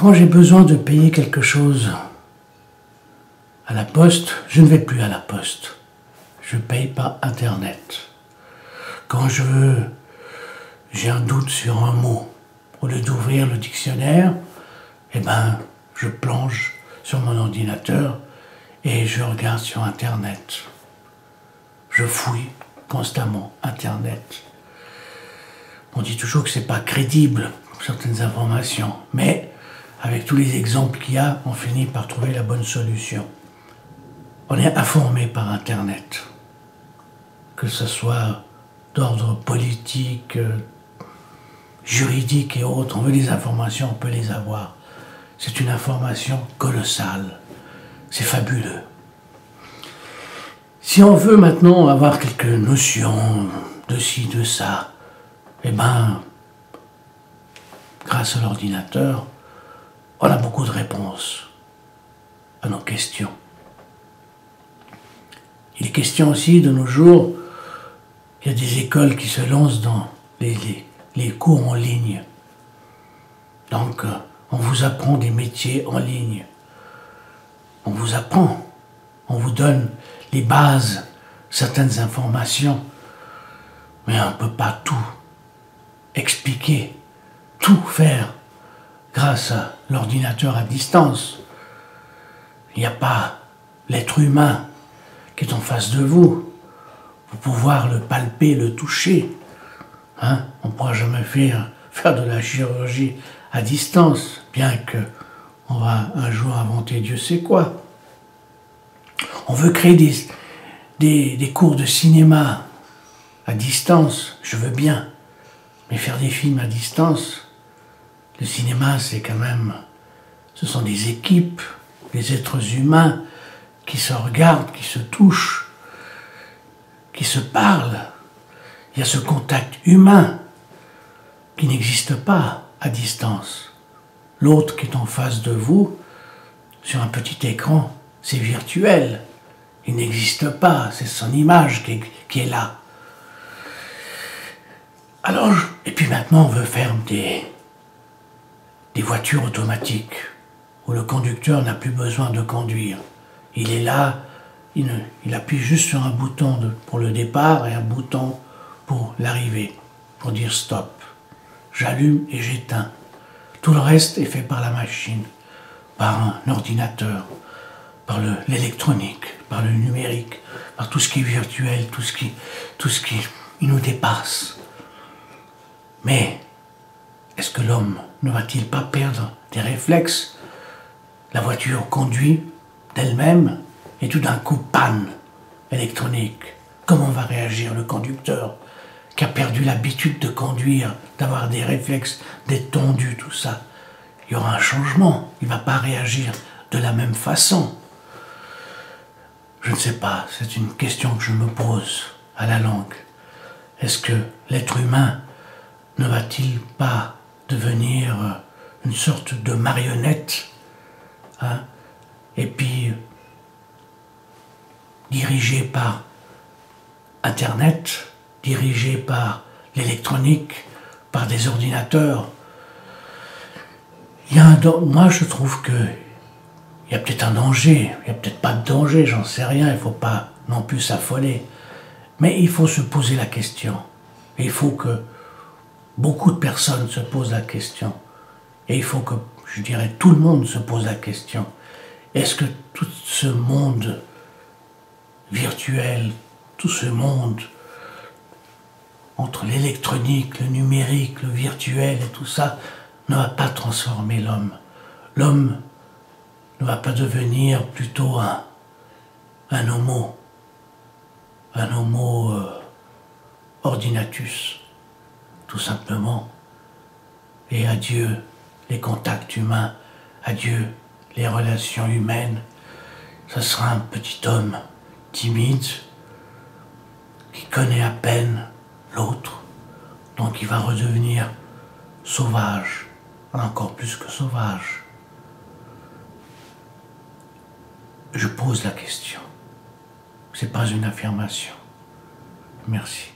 Quand j'ai besoin de payer quelque chose à la poste, je ne vais plus à la poste. Je paye par Internet. Quand j'ai un doute sur un mot, au lieu d'ouvrir le dictionnaire, eh ben, je plonge sur mon ordinateur et je regarde sur Internet. Je fouille constamment Internet. On dit toujours que c'est pas crédible, certaines informations, mais avec tous les exemples qu'il y a, on finit par trouver la bonne solution. On est informé par Internet, que ce soit d'ordre politique, juridique et autres. On veut des informations, on peut les avoir. C'est une information colossale. C'est fabuleux. Si on veut maintenant avoir quelques notions de ci, de ça, eh ben, grâce à l'ordinateur, on a beaucoup de réponses à nos questions. Il est question aussi de nos jours, il y a des écoles qui se lancent dans les cours en ligne. Donc, on vous apprend des métiers en ligne. On vous apprend, on vous donne les bases, certaines informations, mais on ne peut pas tout expliquer, tout faire grâce à l'ordinateur à distance. Il n'y a pas l'être humain qui est en face de vous pour pouvoir le palper, le toucher. Hein? On ne pourra jamais faire de la chirurgie à distance, bien que on va un jour inventer Dieu sait quoi. On veut créer des cours de cinéma à distance, je veux bien, mais faire des films à distance, le cinéma c'est quand même, ce sont des équipes, des êtres humains qui se regardent, qui se touchent, qui se parlent. Il y a ce contact humain qui n'existe pas à distance. L'autre qui est en face de vous, sur un petit écran, c'est virtuel. Il n'existe pas, c'est son image qui est là. Alors, et puis maintenant on veut faire des voitures automatiques, où le conducteur n'a plus besoin de conduire. Il est là, il appuie juste sur un bouton pour le départ et un bouton pour l'arrivée, pour dire stop. J'allume et j'éteins. Tout le reste est fait par la machine, par un ordinateur, par l'électronique, par le numérique, par tout ce qui est virtuel, tout ce qui il nous dépasse. Mais est-ce que l'homme ne va-t-il pas perdre des réflexes? La voiture conduit d'elle-même et tout d'un coup, panne électronique. Comment va réagir le conducteur qui a perdu l'habitude de conduire, d'avoir des réflexes, d'être tendu, tout ça? Il y aura un changement, il ne va pas réagir de la même façon. Je ne sais pas, c'est une question que je me pose à la longue. Est-ce que l'être humain ne va-t-il pas devenir une sorte de marionnette, hein, et puis dirigé par Internet, dirigé par l'électronique, par des ordinateurs? Moi je trouve qu'il y a peut-être un danger, il n'y a peut-être pas de danger, j'en sais rien, il ne faut pas non plus s'affoler. Mais il faut se poser la question. Et il faut que beaucoup de personnes se posent la question. Et il faut que, je dirais, tout le monde se pose la question. Est-ce que tout ce monde virtuel, tout ce monde entre l'électronique, le numérique, le virtuel et tout ça, ne va pas transformer l'homme? L'homme ne va pas devenir plutôt un homo ordinatus, tout simplement. Et adieu les contacts humains, adieu les relations humaines. Ce sera un petit homme timide, qui connaît à peine l'autre, donc il va redevenir sauvage, encore plus que sauvage. Je pose la question, c'est pas une affirmation. Merci.